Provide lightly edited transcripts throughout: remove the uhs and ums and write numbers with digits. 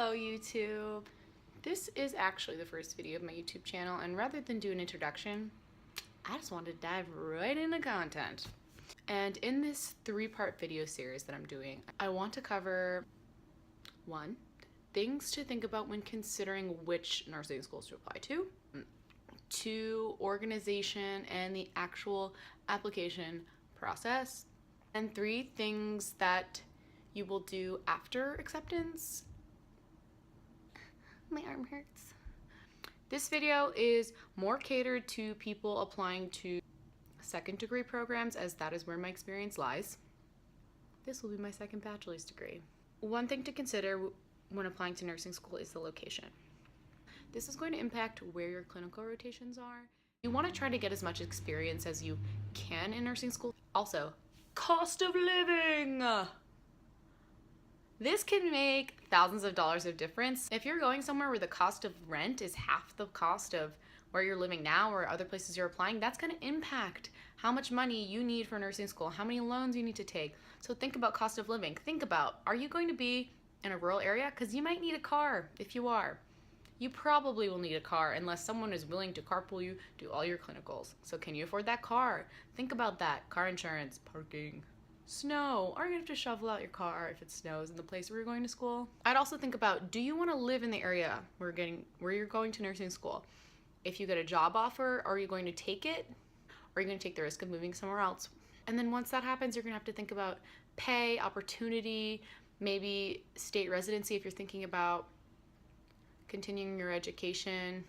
Hello YouTube! This is actually the first video of my YouTube channel, and rather than do an introduction, I just wanted to dive right into content. And in this three-part video series that I'm doing, I want to cover 1. Things to think about when considering which nursing schools to apply to. 2. Organization and the actual application process. And 3. Things that you will do after acceptance. My arm hurts. This video is more catered to people applying to second degree programs, as that is where my experience lies. This will be my second bachelor's degree. One thing to consider when applying to nursing school is the location. This is going to impact where your clinical rotations are. You want to try to get as much experience as you can in nursing school. Also, cost of living! This can make thousands of dollars of difference. If you're going somewhere where the cost of rent is half the cost of where you're living now or other places you're applying, that's going to impact how much money you need for nursing school, how many loans you need to take. So think about cost of living. Think about, are you going to be in a rural area? Because you might need a car if you are. You probably will need a car unless someone is willing to carpool you, do all your clinicals. So can you afford that car? Think about that. Car insurance, parking. Snow. Are you going to have to shovel out your car if it snows in the place where you're going to school? I'd also think about, do you want to live in the area where you're going to nursing school? If you get a job offer, are you going to take it? Or are you going to take the risk of moving somewhere else? And then once that happens, you're going to have to think about pay, opportunity, maybe state residency if you're thinking about continuing your education.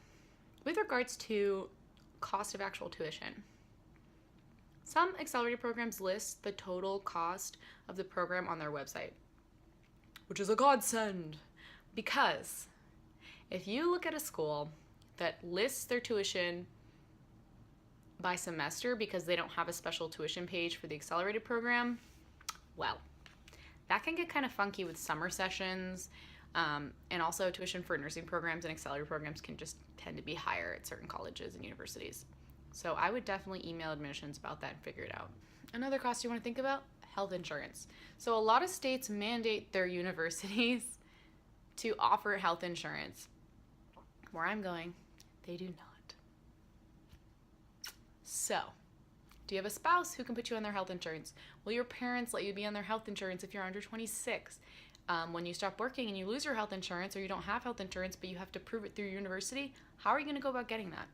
With regards to cost of actual tuition, some accelerated programs list the total cost of the program on their website, which is a godsend, because if you look at a school that lists their tuition by semester because they don't have a special tuition page for the accelerated program, well, that can get kind of funky with summer sessions, and also tuition for nursing programs and accelerated programs can just tend to be higher at certain colleges and universities. So I would definitely email admissions about that and figure it out. Another cost you want to think about, health insurance. So a lot of states mandate their universities to offer health insurance. Where I'm going, they do not. So, do you have a spouse who can put you on their health insurance? Will your parents let you be on their health insurance if you're under 26? When you stop working and you lose your health insurance, or you don't have health insurance but you have to prove it through university, how are you going to go about getting that?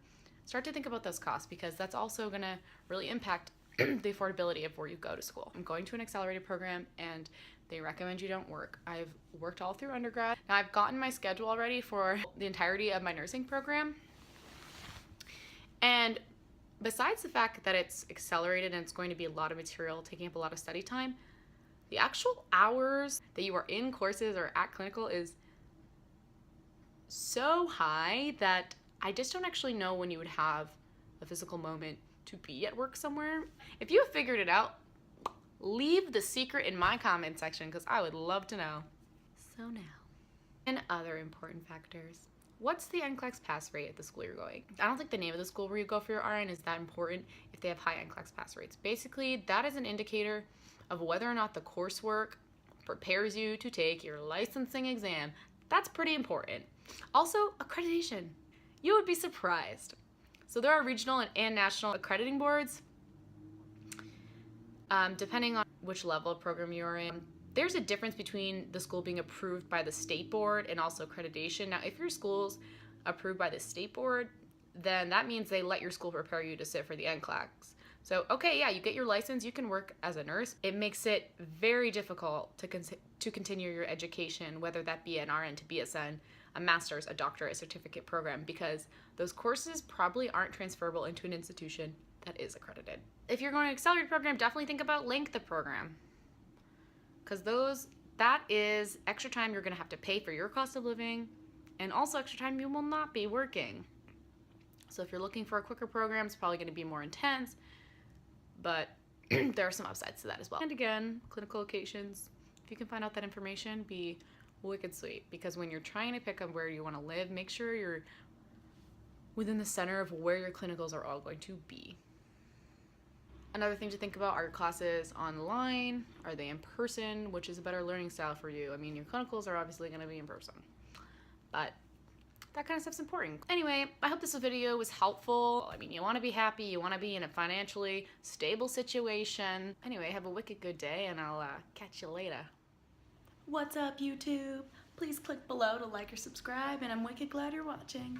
Start to think about those costs, because that's also going to really impact the affordability of where you go to school. I'm going to an accelerated program and they recommend you don't work. I've worked all through undergrad. Now I've gotten my schedule already for the entirety of my nursing program. And besides the fact that it's accelerated and it's going to be a lot of material, taking up a lot of study time, the actual hours that you are in courses or at clinical is so high that I just don't actually know when you would have a physical moment to be at work somewhere. If you have figured it out, leave the secret in my comment section, because I would love to know. So now, and other important factors. What's the NCLEX pass rate at the school you're going? I don't think the name of the school where you go for your RN is that important if they have high NCLEX pass rates. Basically, that is an indicator of whether or not the coursework prepares you to take your licensing exam. That's pretty important. Also, accreditation. You would be surprised. So there are regional and national accrediting boards. Depending on which level of program you're in, there's a difference between the school being approved by the state board and also accreditation. Now, if your school's approved by the state board, then that means they let your school prepare you to sit for the NCLEX. So, okay, yeah, you get your license, you can work as a nurse. It makes it very difficult to continue your education, whether that be an RN to BSN, a master's, a doctorate, a certificate program, because those courses probably aren't transferable into an institution that is accredited. If you're going to an accelerated program, definitely think about length of program, because that is extra time you're going to have to pay for your cost of living, and also extra time you will not be working. So if you're looking for a quicker program, it's probably going to be more intense, but there are some upsides to that as well. And again, clinical locations, if you can find out that information, be wicked sweet, because when you're trying to pick up where you want to live, make sure you're within the center of where your clinicals are all going to be. Another thing to think about, are your classes online? Are they in person? Which is a better learning style for you? I mean, your clinicals are obviously going to be in person, but that kind of stuff's important. Anyway, I hope this video was helpful. I mean, you want to be happy, you want to be in a financially stable situation. Anyway, have a wicked good day, and I'll catch you later. What's up, YouTube? Please click below to like or subscribe, and I'm wicked glad you're watching.